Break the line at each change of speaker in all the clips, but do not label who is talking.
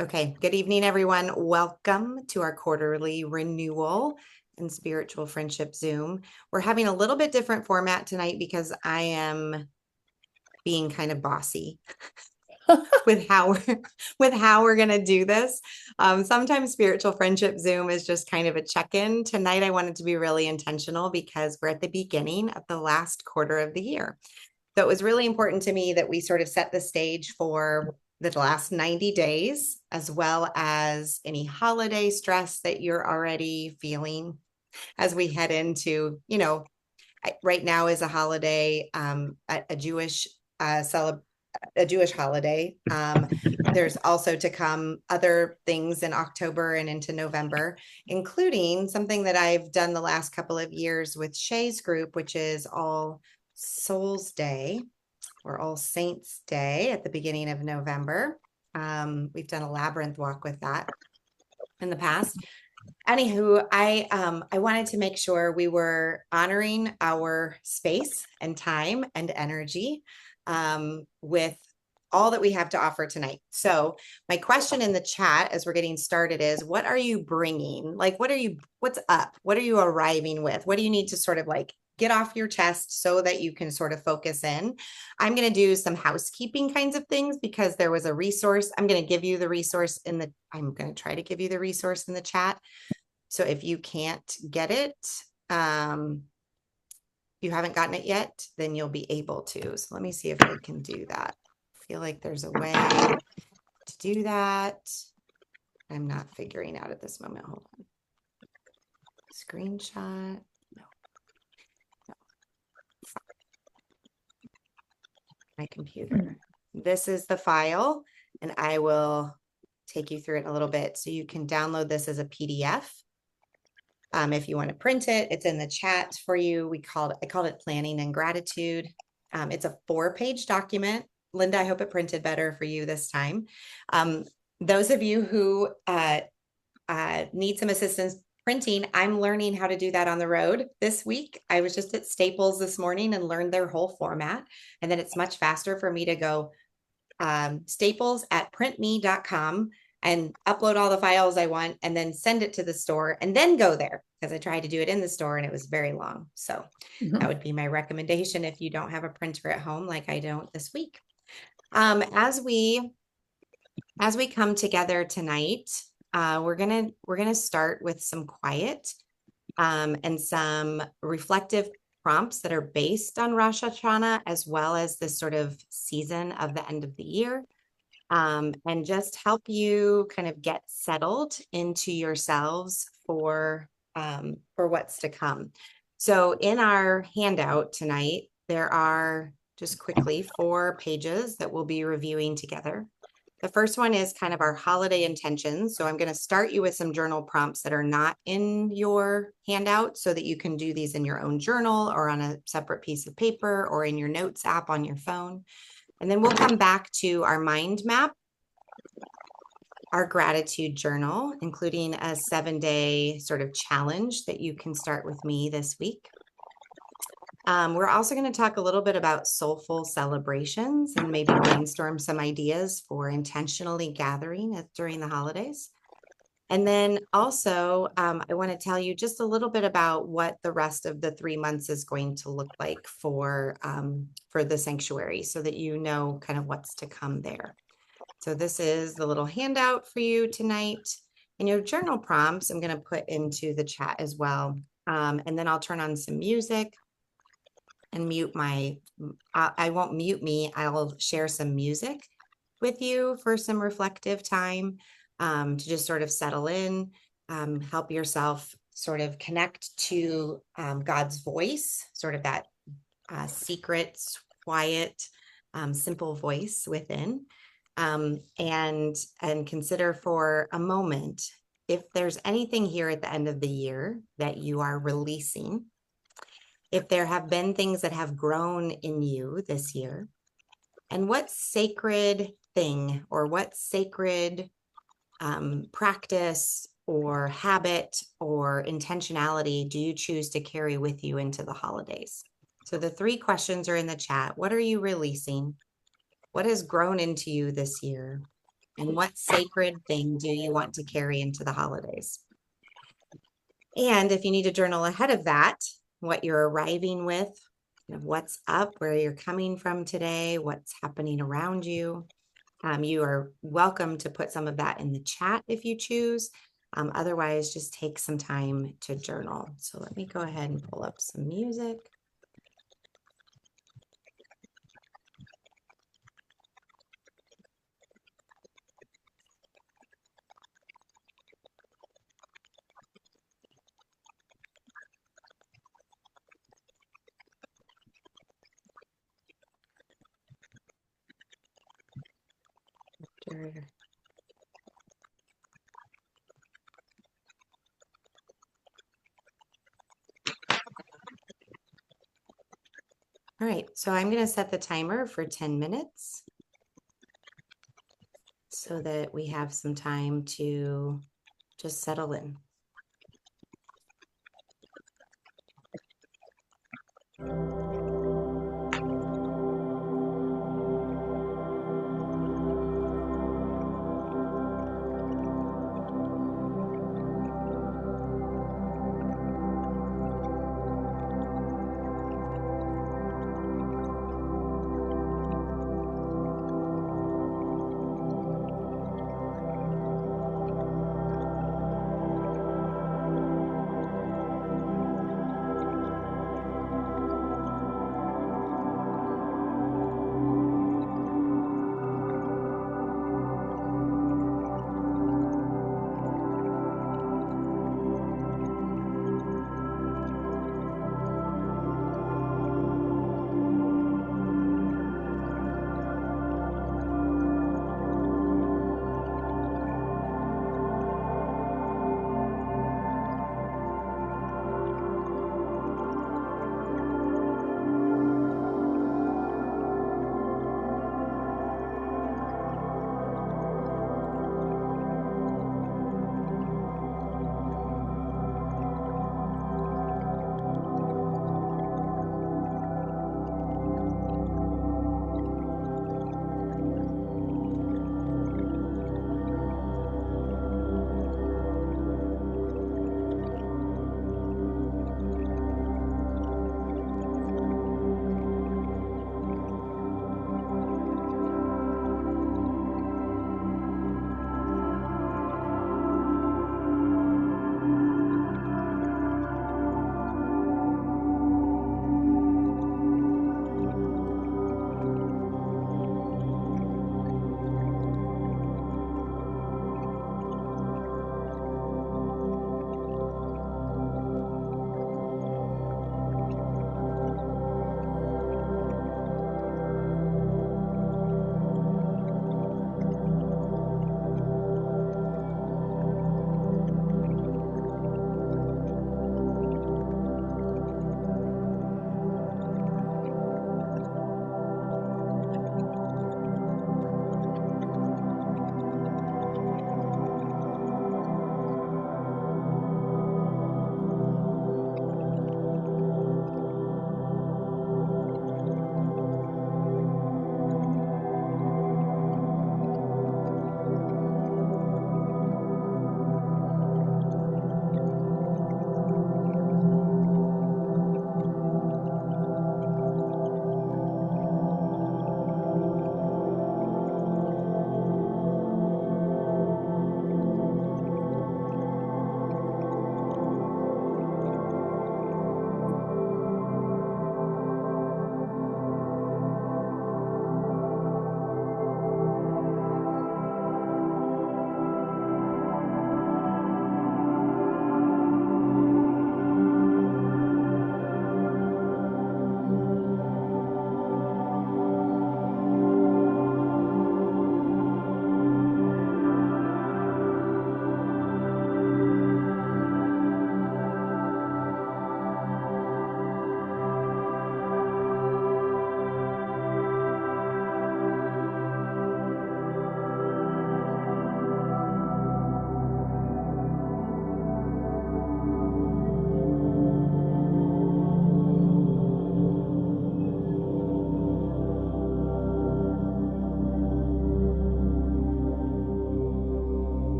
Okay, good evening, everyone. Welcome to our quarterly renewal and spiritual friendship Zoom. We're having a little bit different format tonight because I am being kind of bossy with how we're going to do this. Sometimes spiritual friendship Zoom is just kind of a check-in. Tonight, I wanted to be really intentional because we're at the beginning of the last quarter of the year. So it was really important to me that we sort of set the stage for the last 90 days, as well as any holiday stress that you're already feeling as we head into, right now is a holiday, a Jewish a Jewish holiday. There's also to come other things in October and into November, including something that I've done the last couple of years with Shay's group, which is All Souls Day or All Saints Day at the beginning of November. We've done a labyrinth walk with that in the past. Anywho, I wanted to make sure we were honoring our space and time and energy with all that we have to offer tonight. So my question in the chat as we're getting started is, what are you bringing? Like, what's up? What are you arriving with? What do you need to sort of like get off your chest so that you can sort of focus in? I'm going to do some housekeeping kinds of things because there was a resource. I'm going to give you the resource I'm going to try to give you the resource in the chat. So if you can't get it, you haven't gotten it yet, then you'll be able to. So let me see if I can do that. I feel like there's a way to do that. I'm not figuring out at this moment. Hold on. Screenshot. No. My computer. This is the file, and I will take you through it in a little bit. So you can download this as a PDF. If you want to print it, it's in the chat for you. I called it Planning and Gratitude. It's a 4-page document. Linda, I hope it printed better for you this time. Those of you who need some assistance printing, I'm learning how to do that on the road this week. I was just at Staples this morning and learned their whole format. And then it's much faster for me to go staples@printme.com and upload all the files I want and then send it to the store and then go there, because I tried to do it in the store and it was very long. So that would be my recommendation if you don't have a printer at home like I don't this week. As we come together tonight, we're gonna start with some quiet and some reflective prompts that are based on Rosh Hashanah, as well as this sort of season of the end of the year, and just help you kind of get settled into yourselves for what's to come. So in our handout tonight, there are just quickly 4 pages that we'll be reviewing together. The first one is kind of our holiday intentions. So I'm going to start you with some journal prompts that are not in your handout so that you can do these in your own journal or on a separate piece of paper or in your notes app on your phone. And then we'll come back to our mind map, our gratitude journal, including a 7-day sort of challenge that you can start with me this week. We're also going to talk a little bit about soulful celebrations and maybe brainstorm some ideas for intentionally gathering during the holidays. And then also, I want to tell you just a little bit about what the rest of the 3 months is going to look like for the sanctuary so that you know kind of what's to come there. So this is the little handout for you tonight. And your journal prompts, I'm going to put into the chat as well. And then I'll turn on some music and mute I won't mute me. I'll share some music with you for some reflective time to just sort of settle in, help yourself sort of connect to God's voice, sort of that secret, quiet, simple voice within, and consider for a moment if there's anything here at the end of the year that you are releasing. If there have been things that have grown in you this year, and what sacred thing or what sacred practice or habit or intentionality do you choose to carry with you into the holidays? So the 3 questions are in the chat. What are you releasing? What has grown into you this year? And what sacred thing do you want to carry into the holidays? And if you need to journal ahead of that, what you're arriving with, what's up, where you're coming from today, what's happening around you. You are welcome to put some of that in the chat if you choose. Otherwise, just take some time to journal. So let me go ahead and pull up some music. All right, so I'm going to set the timer for 10 minutes so that we have some time to just settle in.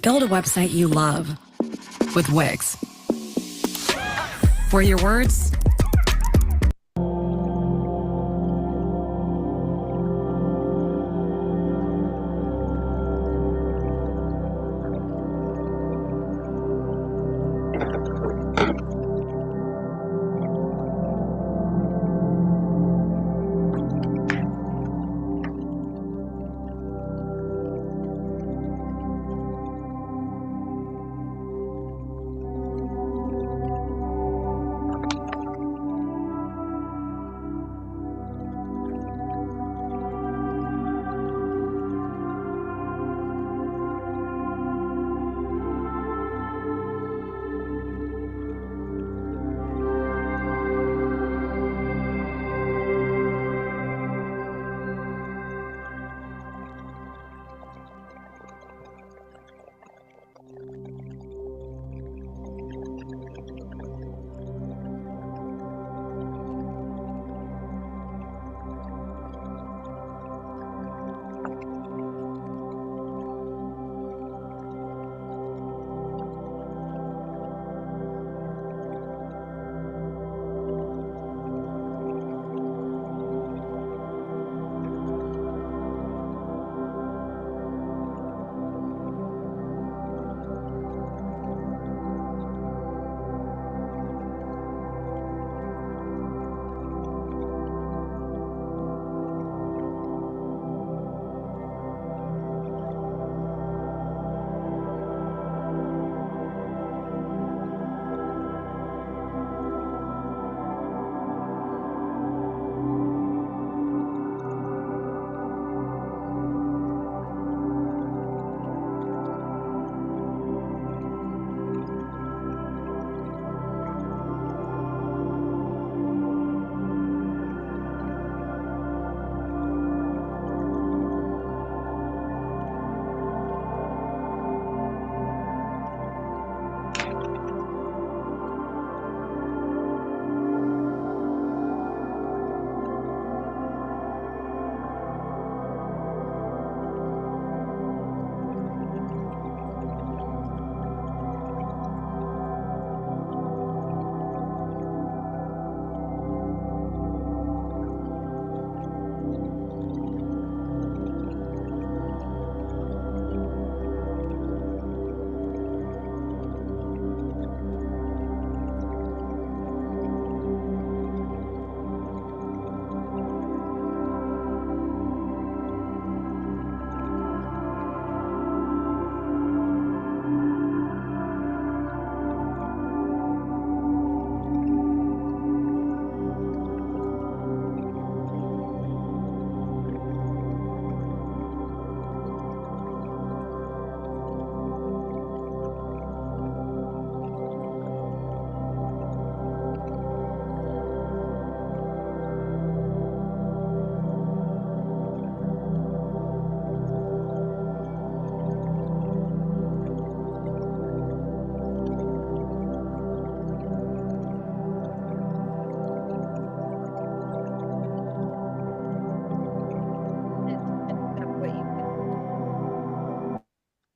Build a website you love with Wix, where your words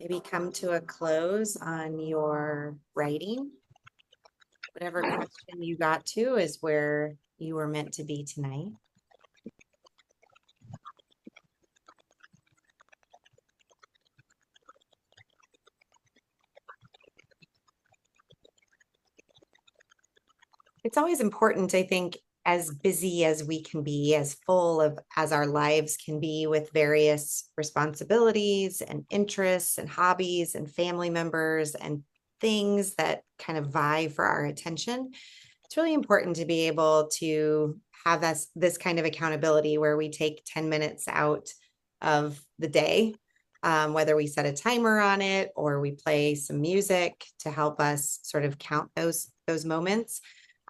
maybe come to a close on your writing. Whatever question you got to is where you were meant to be tonight. It's always important, I think, as busy as we can be, as full of as our lives can be with various responsibilities and interests and hobbies and family members and things that kind of vie for our attention. It's really important to be able to have this kind of accountability where we take 10 minutes out of the day, whether we set a timer on it or we play some music to help us sort of count those moments,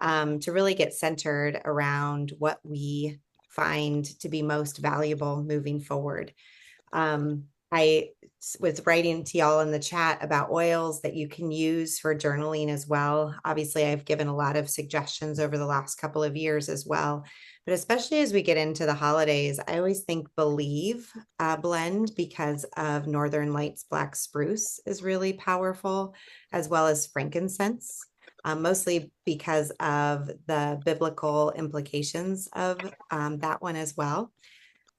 to really get centered around what we find to be most valuable moving forward. I was writing to y'all in the chat about oils that you can use for journaling as well. Obviously, I've given a lot of suggestions over the last couple of years as well. But especially as we get into the holidays, I always think Believe blend because of Northern Lights Black Spruce is really powerful, as well as frankincense, mostly because of the biblical implications of that one as well.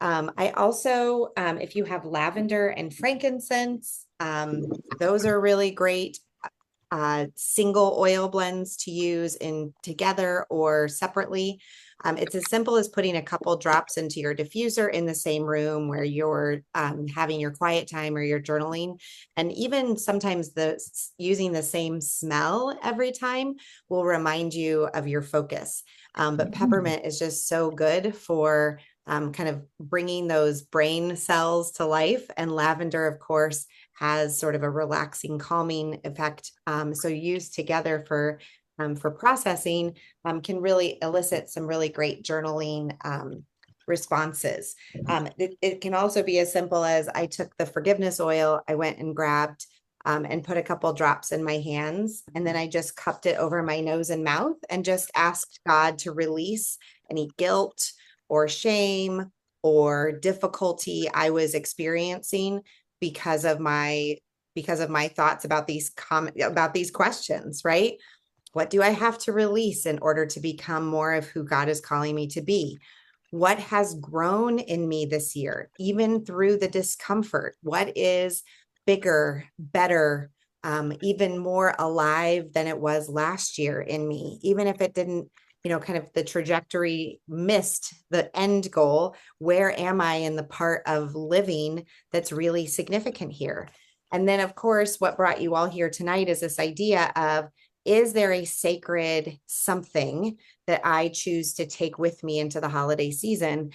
I also, if you have lavender and frankincense, those are really great single oil blends to use in together or separately. It's as simple as putting a couple drops into your diffuser in the same room where you're having your quiet time or your journaling. And even sometimes using the same smell every time will remind you of your focus. But peppermint is just so good for kind of bringing those brain cells to life. And lavender, of course, has sort of a relaxing, calming effect. So used together for processing can really elicit some really great journaling responses. It can also be as simple as I took the forgiveness oil, I went and grabbed and put a couple drops in my hands, and then I just cupped it over my nose and mouth and just asked God to release any guilt or shame or difficulty I was experiencing because of my thoughts about these questions, right? What do I have to release in order to become more of who God is calling me to be? What has grown in me this year, even through the discomfort? What is bigger, better, even more alive than it was last year in me, even if it didn't, kind of the trajectory missed the end goal. Where am I in the part of living that's really significant here? And then, of course, what brought you all here tonight is this idea of, is there a sacred something that I choose to take with me into the holiday season,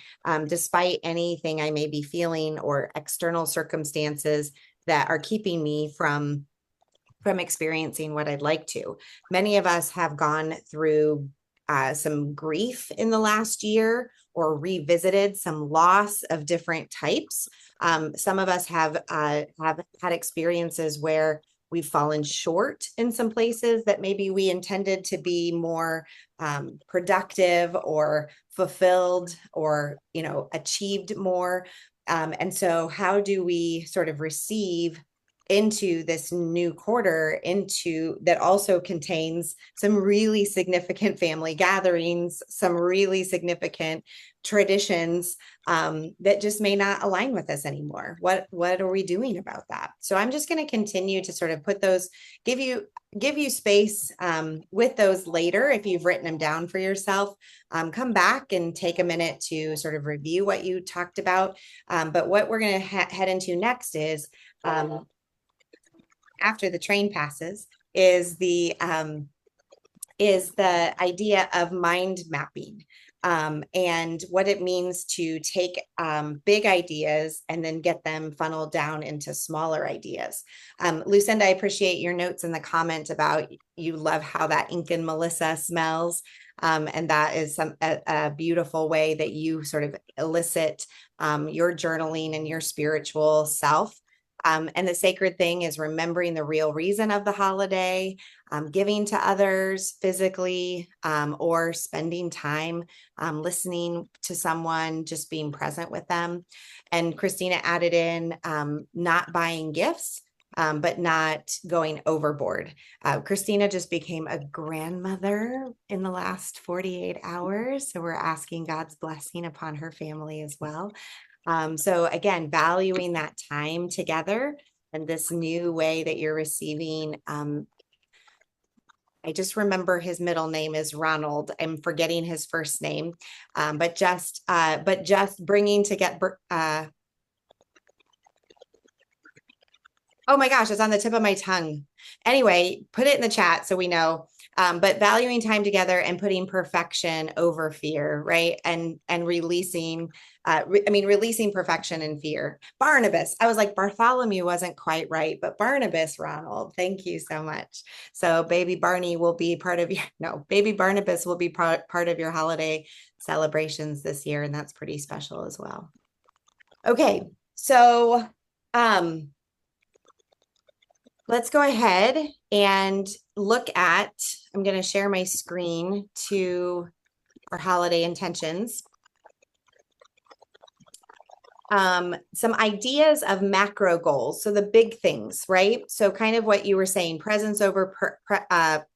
despite anything I may be feeling or external circumstances that are keeping me from experiencing what I'd like to? Many of us have gone through some grief in the last year or revisited some loss of different types. Some of us have had experiences where we've fallen short in some places that maybe we intended to be more productive or fulfilled or, achieved more. And so how do we sort of receive into this new quarter that also contains some really significant family gatherings, some really significant traditions that just may not align with us anymore? What are we doing about that? So I'm just going to continue to sort of put those, give you space with those later. If you've written them down for yourself, come back and take a minute to sort of review what you talked about. But what we're going to head into next is after the train passes is the idea of mind mapping, and what it means to take big ideas and then get them funneled down into smaller ideas. Lucinda, I appreciate your notes in the comment about you love how that Incan Melissa smells. And that is a beautiful way that you sort of elicit your journaling and your spiritual self. And the sacred thing is remembering the real reason of the holiday, giving to others physically, or spending time listening to someone, just being present with them. And Christina added in not buying gifts, but not going overboard. Christina just became a grandmother in the last 48 hours. So we're asking God's blessing upon her family as well. So again, valuing that time together and this new way that you're receiving. I just remember his middle name is Ronald. I'm forgetting his first name, but just bringing to get. Oh my gosh, it's on the tip of my tongue. Anyway, put it in the chat so we know. But valuing time together and putting perfection over fear, right? And releasing, releasing perfection and fear. Barnabas, I was like, Bartholomew wasn't quite right, but Barnabas, Ronald, thank you so much. So baby Barney will be baby Barnabas will be part of your holiday celebrations this year. And that's pretty special as well. Okay, so, let's go ahead and look at, I'm going to share my screen to our holiday intentions. Some ideas of macro goals. So the big things, right? So kind of what you were saying, presence over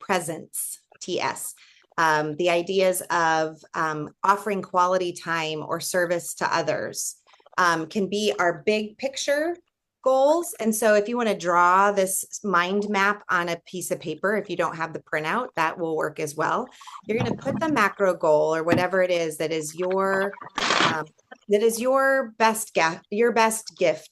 presence, TS. The ideas of offering quality time or service to others can be our big picture goals. And so if you want to draw this mind map on a piece of paper, if you don't have the printout, that will work as well. You're going to put the macro goal or whatever it is that is your best gift,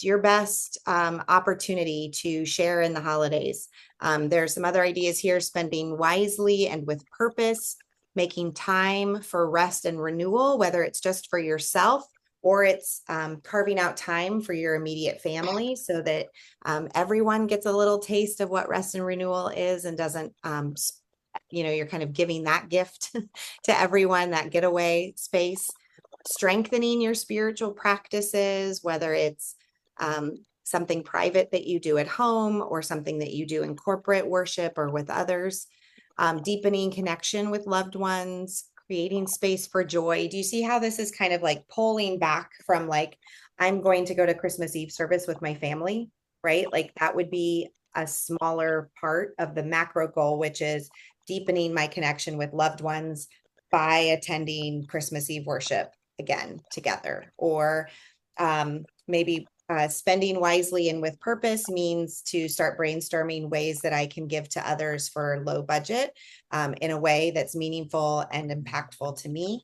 your best opportunity to share in the holidays. There are some other ideas here: spending wisely and with purpose, making time for rest and renewal, whether it's just for yourself or it's carving out time for your immediate family so that everyone gets a little taste of what rest and renewal is and doesn't, you're kind of giving that gift to everyone, that getaway space. Strengthening your spiritual practices, whether it's something private that you do at home or something that you do in corporate worship or with others. Deepening connection with loved ones, creating space for joy. Do you see how this is kind of like pulling back from like, I'm going to go to Christmas Eve service with my family, right? Like that would be a smaller part of the macro goal, which is deepening my connection with loved ones by attending Christmas Eve worship again together. Or maybe spending wisely and with purpose means to start brainstorming ways that I can give to others for low budget in a way that's meaningful and impactful to me.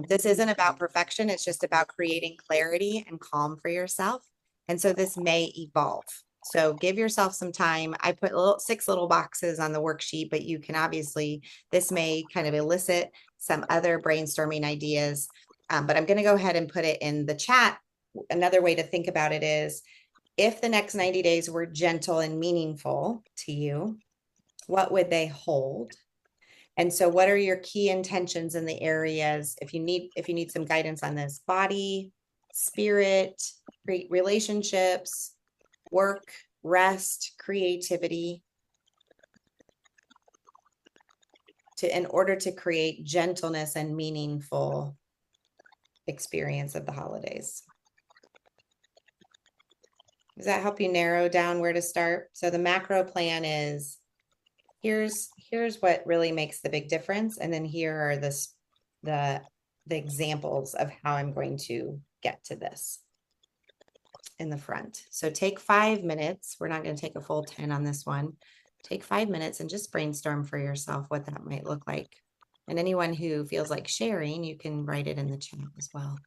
This isn't about perfection. It's just about creating clarity and calm for yourself. And so this may evolve. So give yourself some time. I put 6 little boxes on the worksheet, but you can obviously, this may kind of elicit some other brainstorming ideas. But I'm going to go ahead and put it in the chat. Another way to think about it is, if the next 90 days were gentle and meaningful to you, what would they hold? And so what are your key intentions in the areas, if you need some guidance on this: body, spirit, relationships, work, rest, creativity, in order to create gentleness and meaningful experience of the holidays. Does that help you narrow down where to start? So the macro plan is, here's what really makes the big difference, and then here are the examples of how I'm going to get to this in the front. So take 5 minutes. We're not going to take a full 10 on this one. Take 5 minutes and just brainstorm for yourself what that might look like. And anyone who feels like sharing, you can write it in the chat as well.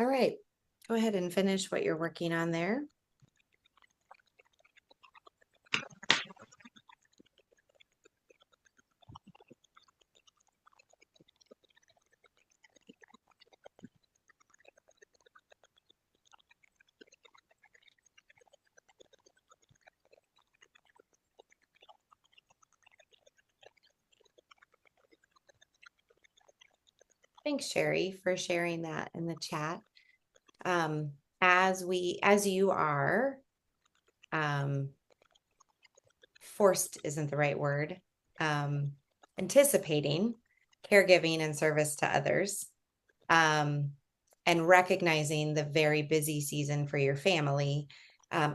All right. Go ahead and finish what you're working on there. Thanks, Sherry, for sharing that in the chat. As you are, forced isn't the right word, anticipating caregiving and service to others, and recognizing the very busy season for your family,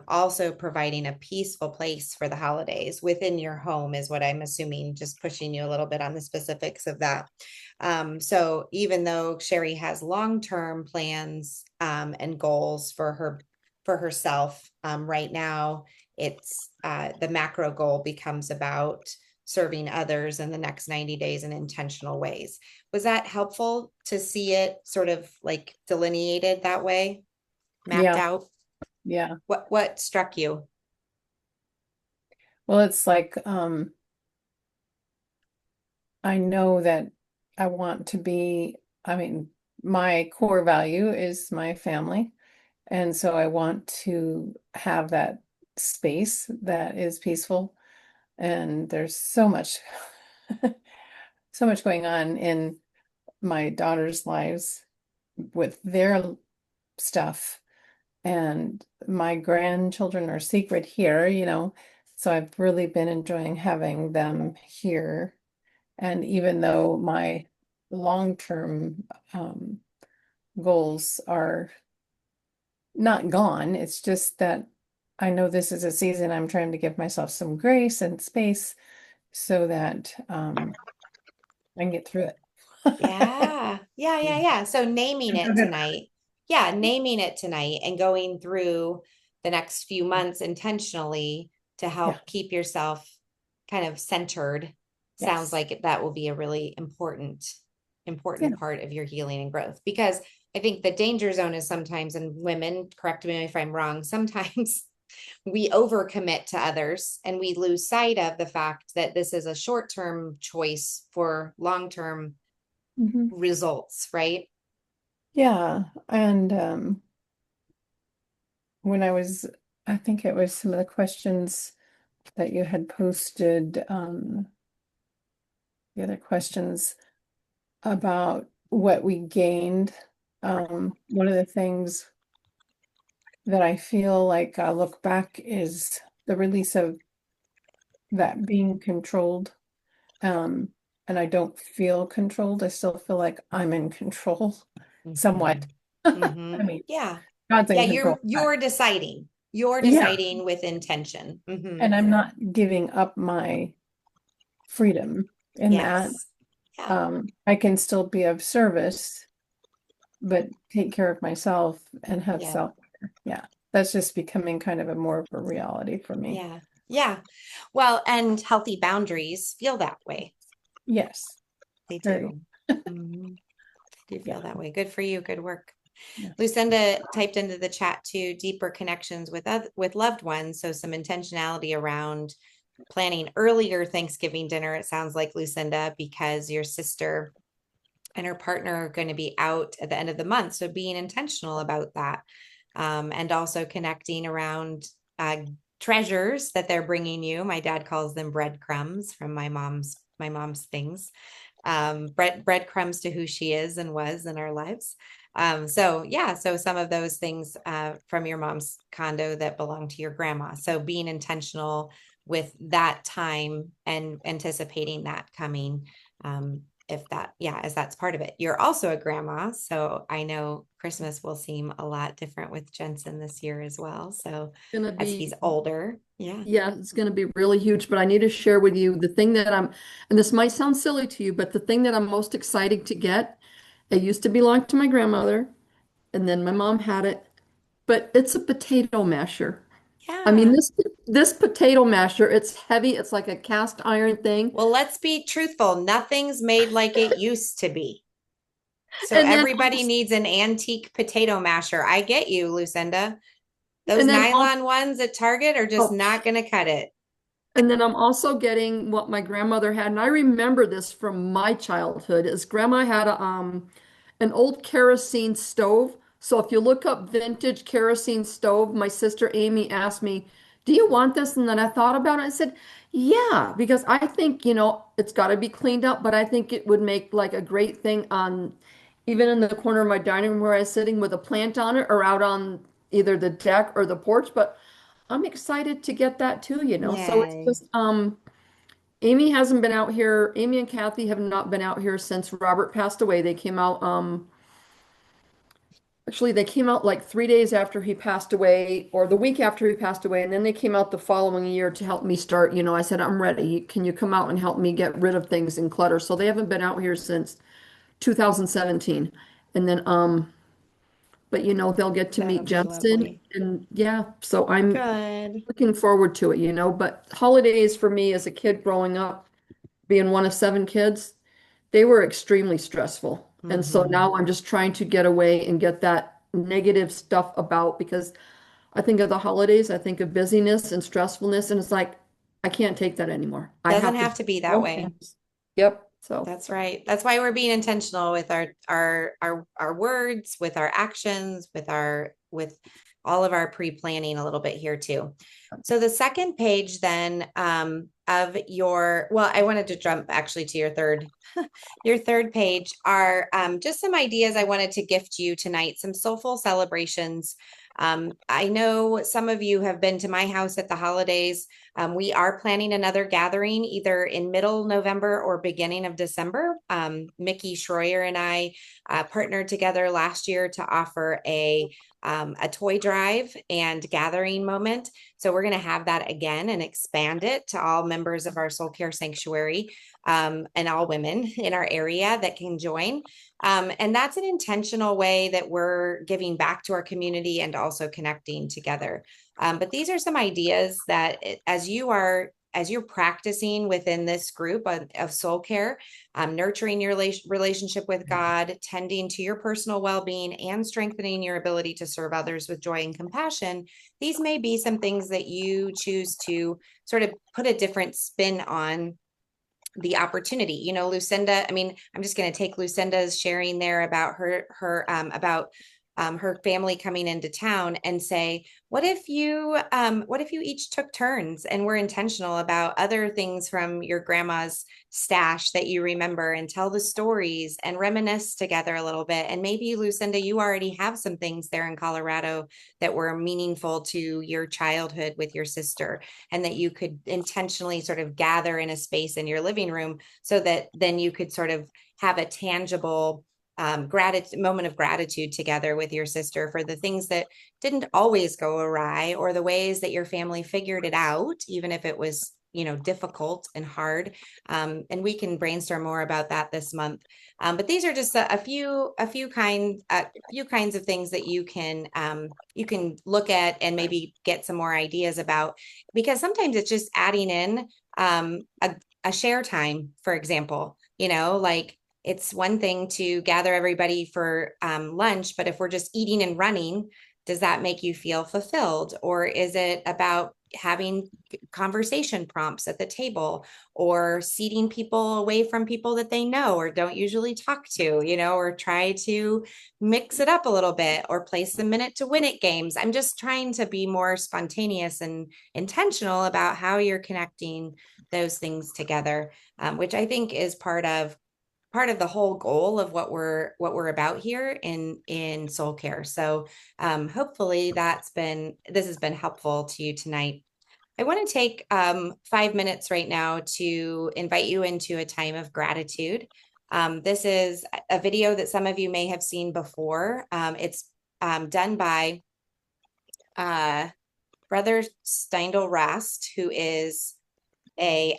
also providing a peaceful place for the holidays within your home is what I'm assuming, just pushing you a little bit on the specifics of that. So even though Sherry has long-term plans and goals for herself, right now, it's the macro goal becomes about serving others in the next 90 days in intentional ways. Was that helpful to see it sort of like delineated that way, mapped
Yeah.
out?
Yeah.
What struck you?
Well, it's like, I know that I want to be, I mean, my core value is my family. And so I want to have that space that is peaceful. And there's so much, so much going on in my daughter's lives with their stuff. And my grandchildren are secret here, so I've really been enjoying having them here. And even though my long-term goals are not gone, it's just that I know this is a season I'm trying to give myself some grace and space so that I can get through it.
Yeah. So naming it tonight. Yeah, naming it tonight and going through the next few months intentionally to help
Yeah.
keep yourself kind of centered. Sounds
Yes.
like that will be a really important
Yeah.
part of your healing and growth, because I think the danger zone is sometimes, and women, correct me if I'm wrong, sometimes we overcommit to others and we lose sight of the fact that this is a short-term choice for long-term
Mhm.
results, right?
Yeah. And when I think it was some of the questions that you had posted, the other questions about what we gained. One of the things that I feel like I look back is the release of that being controlled. Um, and I don't feel controlled. I still feel like I'm in control somewhat. I mean,
Yeah.
God's
Yeah,
in control, but
you're deciding. You're
yeah,
deciding with intention.
and I'm not giving up my freedom in that.
Yes. Yeah.
I can still be of service, but take care of myself and have
Yeah.
self-care. Yeah, that's just becoming kind of a more of a reality for me.
Yeah. Yeah. Well, and healthy boundaries feel that way.
Yes,
They
very.
do. Mhm. Do
Yeah.
feel that way. Good for you. Good work.
Yeah.
Lucinda typed into the chat too, deeper connections with loved ones. So some intentionality around planning earlier Thanksgiving dinner. It sounds like, Lucinda, because your sister and her partner are going to be out at the end of the month. So being intentional about that, and also connecting around treasures that they're bringing you. My dad calls them breadcrumbs from my mom's things. Breadcrumbs to who she is and was in our lives. So some of those things from your mom's condo that belong to your grandma. So being intentional with that time and anticipating that coming. As that's part of it. You're also a grandma, so I know Christmas will seem a lot different with Jensen this year as well. So
Gonna
as he's
be,
older, yeah.
yeah, it's gonna be really huge. But I need to share with you the thing that and this might sound silly to you, but the thing that I'm most excited to get, it used to belong to my grandmother, and then my mom had it, but it's a potato masher. I mean,
Yeah.
this potato masher, it's heavy, it's like a cast iron thing.
Well, let's be truthful. Nothing's made like it used to be. So
And then
everybody needs an antique potato masher. I get you, Lucinda. Those
and then
nylon ones at Target are just
oh,
not going to cut it.
and then I'm also getting what my grandmother had, and I remember this from my childhood, is grandma had an old kerosene stove. So if you look up vintage kerosene stove, my sister Amy asked me, "Do you want this?" And then I thought about it. I said, "Yeah," because I think, it's got to be cleaned up, but I think it would make like a great thing on even in the corner of my dining room where I was sitting with a plant on it or out on either the deck or the porch. But I'm excited to get that too. So it's
Yay.
just Amy hasn't been out here. Amy and Kathy have not been out here since Robert passed away. They came out actually they came out like 3 days after he passed away or the week after he passed away, and then they came out the following year to help me start. I said, "I'm ready. Can you come out and help me get rid of things and clutter?" So they haven't been out here since 2017. And then but they'll get to meet
That'll be
Jensen,
lovely.
and yeah, so I'm
Good.
looking forward to it. But holidays for me as a kid growing up, being one of seven kids, they were extremely stressful. And so
Hmm.
now I'm just trying to get away and get that negative stuff about, because I think of the holidays, I think of busyness and stressfulness, and it's like, I can't take that anymore. I
Doesn't
have to
have to be that
go.
way.
Yep. So,
That's right. That's why we're being intentional with our words, with our actions, with all of our pre-planning a little bit here too. So the second page then of well, I wanted to jump actually to your third page are just some ideas I wanted to gift you tonight, some soulful celebrations. I know some of you have been to my house at the holidays. We are planning another gathering either in middle November or beginning of December. Mickey Schroyer and I partnered together last year to offer a toy drive and gathering moment. So we're going to have that again and expand it to all members of our soul care sanctuary and all women in our area that can join. And that's an intentional way that we're giving back to our community and also connecting together. But these are some ideas that as you're practicing within this group of soul care, nurturing your relationship with God, tending to your personal well-being, and strengthening your ability to serve others with joy and compassion, these may be some things that you choose to sort of put a different spin on the opportunity. Lucinda, I mean, I'm just going to take Lucinda's sharing there about her family coming into town and say, what if you each took turns and were intentional about other things from your grandma's stash that you remember, and tell the stories and reminisce together a little bit. And maybe, Lucinda, you already have some things there in Colorado that were meaningful to your childhood with your sister, and that you could intentionally sort of gather in a space in your living room so that then you could sort of have a tangible moment of gratitude together with your sister for the things that didn't always go awry, or the ways that your family figured it out, even if it was difficult and hard. And we can brainstorm more about that this month. But these are just a few kinds of things that you can look at and maybe get some more ideas about, because sometimes it's just adding in a share time, for example. Like, it's one thing to gather everybody for lunch, but if we're just eating and running, does that make you feel fulfilled? Or is it about having conversation prompts at the table, or seating people away from people that they know or don't usually talk to, or try to mix it up a little bit, or play some minute to win it games? I'm just trying to be more spontaneous and intentional about how you're connecting those things together, which I think is part of the whole goal of what we're about here in soul care. So hopefully this has been helpful to you tonight. I want to take 5 minutes right now to invite you into a time of gratitude. This is a video that some of you may have seen before. It's done by Brother Steindl Rast, who is a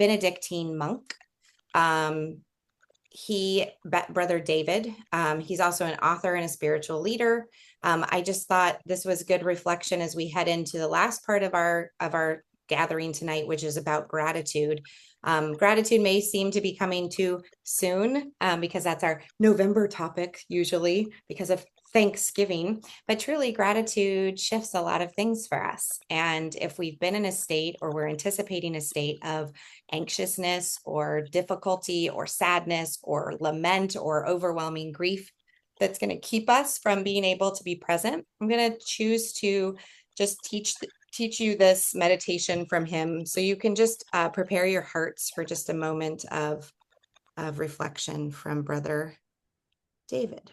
Benedictine monk. Brother David, he's also an author and a spiritual leader. I just thought this was good reflection as we head into the last part of our gathering tonight, which is about gratitude. Gratitude may seem to be coming too soon because that's our November topic usually because of Thanksgiving, but truly gratitude shifts a lot of things for us. And if we've been in a state or we're anticipating a state of anxiousness or difficulty or sadness or lament or overwhelming grief that's going to keep us from being able to be present, I'm going to choose to just teach you this meditation from him so you can just prepare your hearts for just a moment of reflection from Brother David.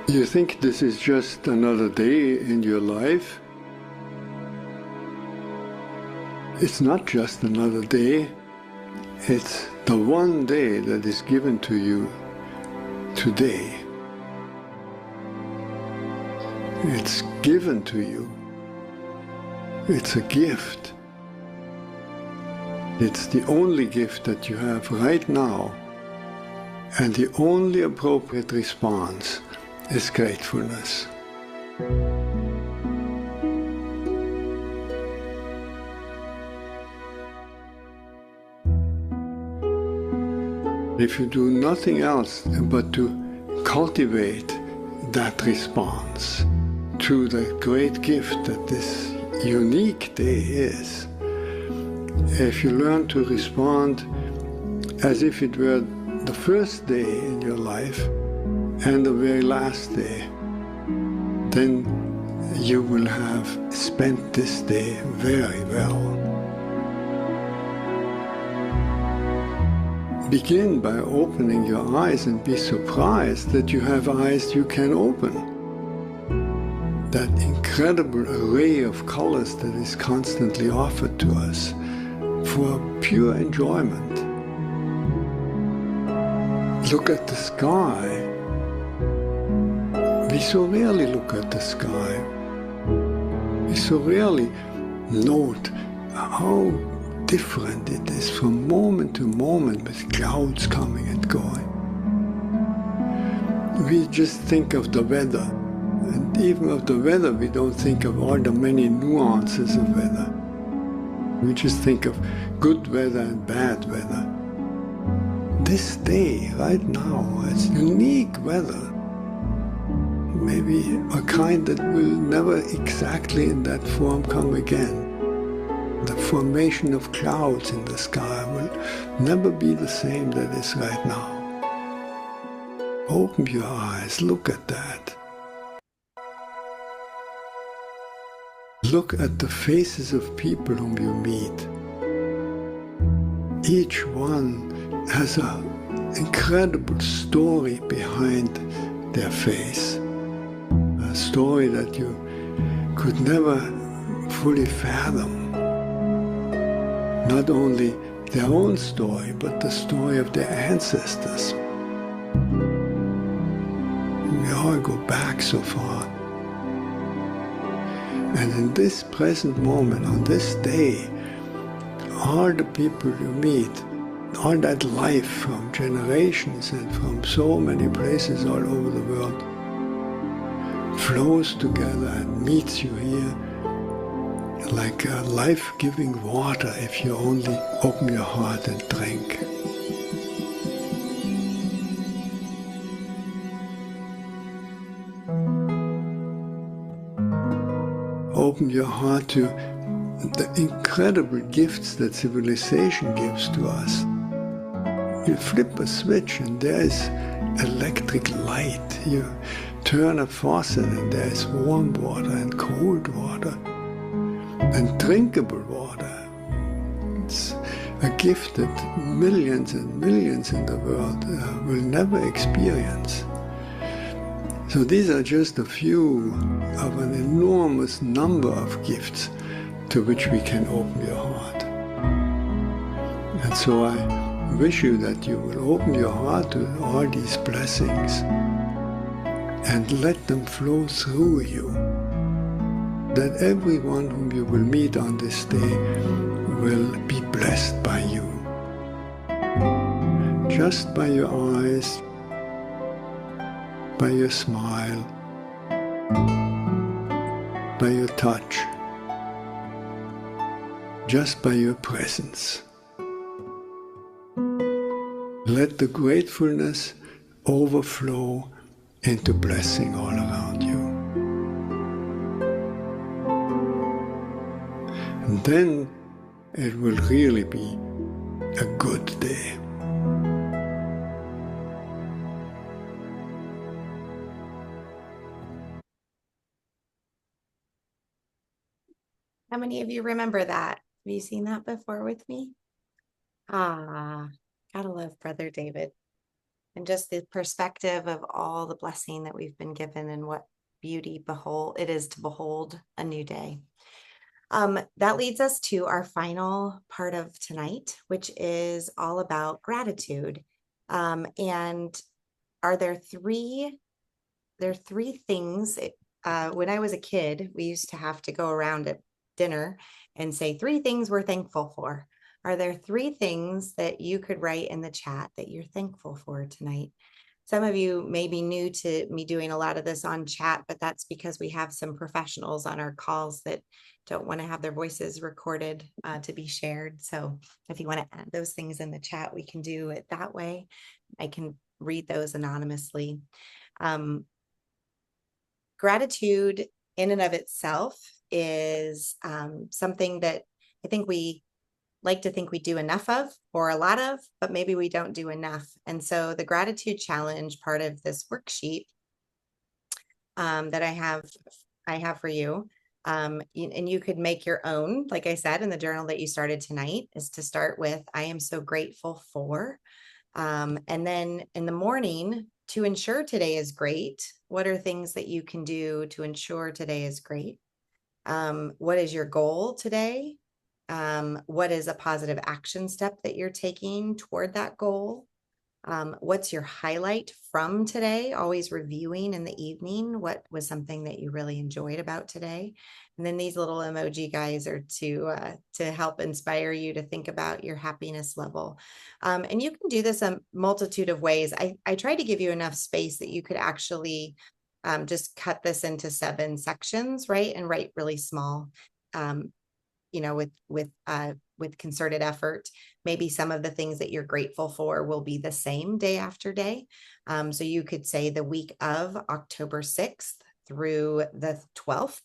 You think this is just another day in your life? It's not just another day. It's the one day that is given to you today. It's given to you. It's a gift. It's the only gift that you have right now, and the only appropriate response is gratefulness. If you do nothing else but to cultivate that response to the great gift that this unique day is, if you learn to respond as if it were the first day in your life and the very last day, then you will have spent this day very well. Begin by opening your eyes and be surprised that you have eyes you can open. That incredible array of colors that is constantly offered to us for pure enjoyment. Look at the sky. We so rarely look at the sky. We so rarely note how different it is from moment to moment with clouds coming and going. We just think of the weather, and even of the weather we don't think of all the many nuances of weather. We just think of good weather and bad weather. This day, right now, it's unique weather. Maybe a kind that will never exactly in that form come again. The formation of clouds in the sky will never be the same that is right now. Open your eyes, look at that. Look at the faces of people whom you meet. Each one has an incredible story behind their face. A story that you could never fully fathom. Not only their own story, but the story of their ancestors. We all go back so far. And in this present moment, on this day, all the people you meet, all that life from generations and from so many places all over the world, flows together and meets you here like a life-giving water if you only open your heart and drink. Open your heart to the incredible gifts that civilization gives to us. You flip a switch and there is electric light. You turn a faucet and there is warm water and cold water and drinkable water. It's a gift that millions and millions in the world will never experience. So these are just a few of an enormous number of gifts to which we can open your heart. And so I wish you that you will open your heart to all these blessings and let them flow through you. That everyone whom you will meet on this day will be blessed by you. Just by your eyes, by your smile, by your touch, just by your presence. Let the gratefulness overflow into blessing all around you. And then it will really be a good day.
How many of you remember that? Have you seen that before with me? Ah, gotta love Brother David. And just the perspective of all the blessing that we've been given and what beauty it is to behold a new day. That leads us to our final part of tonight, which is all about gratitude. And there are three things. When I was a kid, we used to have to go around at dinner and say 3 things we're thankful for. Are there 3 things that you could write in the chat that you're thankful for tonight? Some of you may be new to me doing a lot of this on chat, but that's because we have some professionals on our calls that don't want to have their voices recorded to be shared. So if you want to add those things in the chat, we can do it that way. I can read those anonymously. Gratitude in and of itself is something that I think we like to think we do enough of or a lot of, but maybe we don't do enough. And so the gratitude challenge part of this worksheet that I have for you, and you could make your own, like I said, in the journal that you started tonight, is to start with, I am so grateful for. And then in the morning, to ensure today is great, what are things that you can do to ensure today is great? What is your goal today? What is a positive action step that you're taking toward that goal? What's your highlight from today? Always reviewing in the evening. What was something that you really enjoyed about today? And then these little emoji guys are to help inspire you to think about your happiness level. And you can do this a multitude of ways. I tried to give you enough space that you could actually just cut this into 7 sections, right? And write really small. With concerted effort, maybe some of the things that you're grateful for will be the same day after day. So you could say the week of October 6th through the 12th,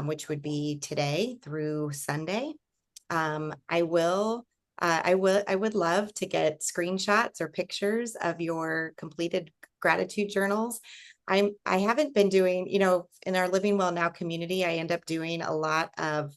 which would be today through Sunday. I would love to get screenshots or pictures of your completed gratitude journals. I haven't been doing, in our Living Well Now community, I end up doing a lot of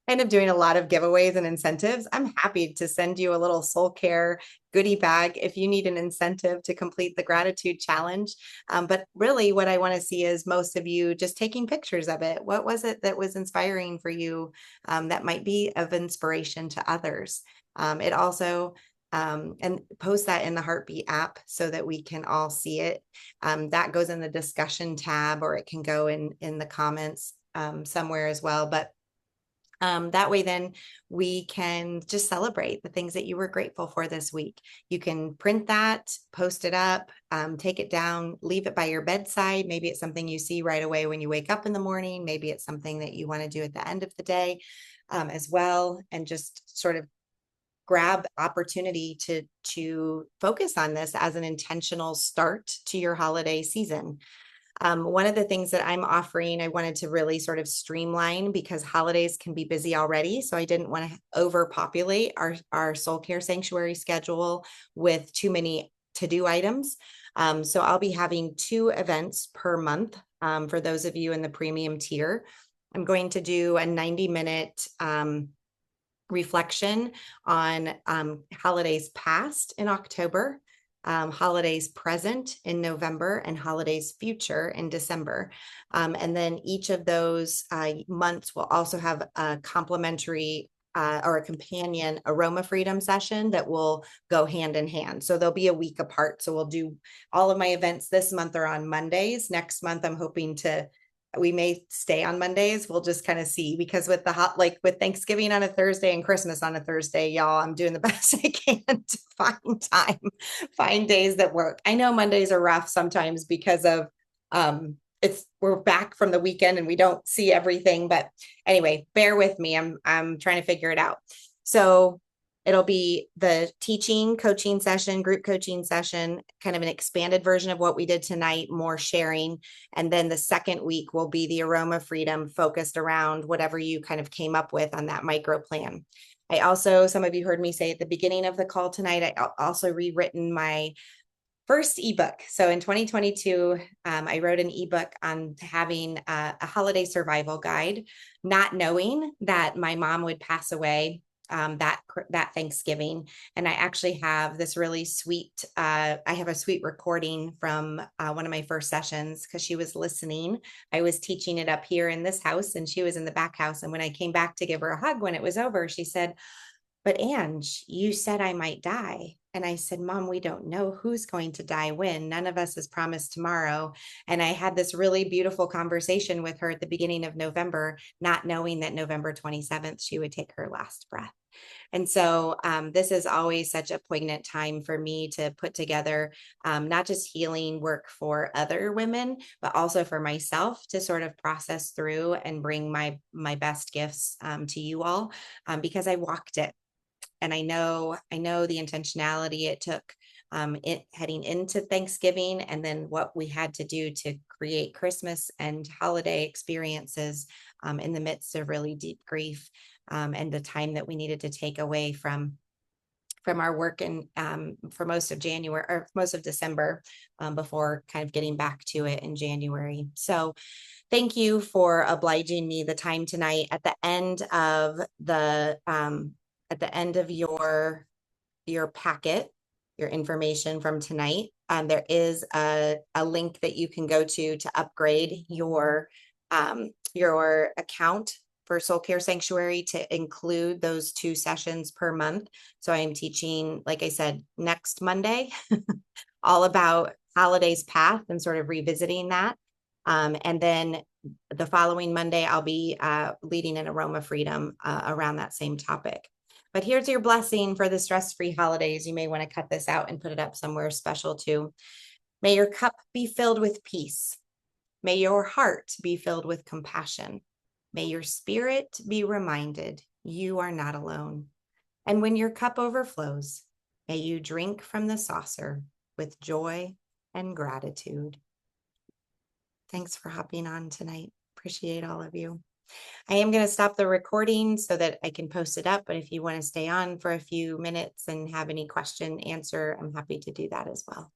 giveaways and incentives. I'm happy to send you a little soul care goodie bag if you need an incentive to complete the gratitude challenge. But really what I want to see is most of you just taking pictures of it. What was it that was inspiring for you that might be of inspiration to others? It also, and post that in the Heartbeat app so that we can all see it. That goes in the discussion tab, or it can go in the comments somewhere as well. But that way, then we can just celebrate the things that you were grateful for this week. You can print that, post it up, take it down, leave it by your bedside. Maybe it's something you see right away when you wake up in the morning. Maybe it's something that you want to do at the end of the day as well. And just sort of grab opportunity to focus on this as an intentional start to your holiday season. One of the things that I'm offering, I wanted to really sort of streamline because holidays can be busy already. So I didn't want to overpopulate our soul care sanctuary schedule with too many to-do items. So I'll be having 2 events per month for those of you in the premium tier. I'm going to do a 90-minute reflection on holidays past in October, holidays present in November, and holidays future in December. And then each of those months will also have a complimentary or a companion aroma freedom session that will go hand in hand. So they'll be a week apart. So we'll do all of my events this month are on Mondays. Next month, I'm hoping we may stay on Mondays. We'll just kind of see, because with like with Thanksgiving on a Thursday and Christmas on a Thursday, y'all, I'm doing the best I can to find days that work. I know Mondays are rough sometimes because of, we're back from the weekend and we don't see everything, but anyway, bear with me. I'm trying to figure it out. So it'll be the teaching, coaching session, group coaching session, kind of an expanded version of what we did tonight, more sharing. And then the second week will be the aroma freedom focused around whatever you kind of came up with on that micro plan. I also, some of you heard me say at the beginning of the call tonight, I also rewritten my first ebook. So in 2022, I wrote an ebook on having a holiday survival guide, not knowing that my mom would pass away that Thanksgiving. And I actually have this really sweet, I have a sweet recording from one of my first sessions because she was listening. I was teaching it up here in this house and she was in the back house. And when I came back to give her a hug when it was over, she said, "But Ange, you said I might die." And I said, "Mom, we don't know who's going to die when. None of us is promised tomorrow." And I had this really beautiful conversation with her at the beginning of November, not knowing that November 27th, she would take her last breath. And so this is always such a poignant time for me to put together not just healing work for other women, but also for myself to sort of process through and bring my best gifts to you all because I walked it. And I know the intentionality it took heading into Thanksgiving, and then what we had to do to create Christmas and holiday experiences in the midst of really deep grief, and the time that we needed to take away from our work and for most of January or most of December before kind of getting back to it in January. So thank you for obliging me the time tonight. At the end of your packet, your information from tonight, there is a link that you can go to upgrade your account for Soul Care Sanctuary to include those 2 sessions per month. So I am teaching, like I said, next Monday, all about holidays path and sort of revisiting that. And then the following Monday, I'll be leading an aroma freedom around that same topic. But here's your blessing for the stress-free holidays. You may want to cut this out and put it up somewhere special too. May your cup be filled with peace. May your heart be filled with compassion. May your spirit be reminded you are not alone. And when your cup overflows, may you drink from the saucer with joy and gratitude. Thanks for hopping on tonight. Appreciate all of you. I am going to stop the recording so that I can post it up. But if you want to stay on for a few minutes and have any question answer, I'm happy to do that as well.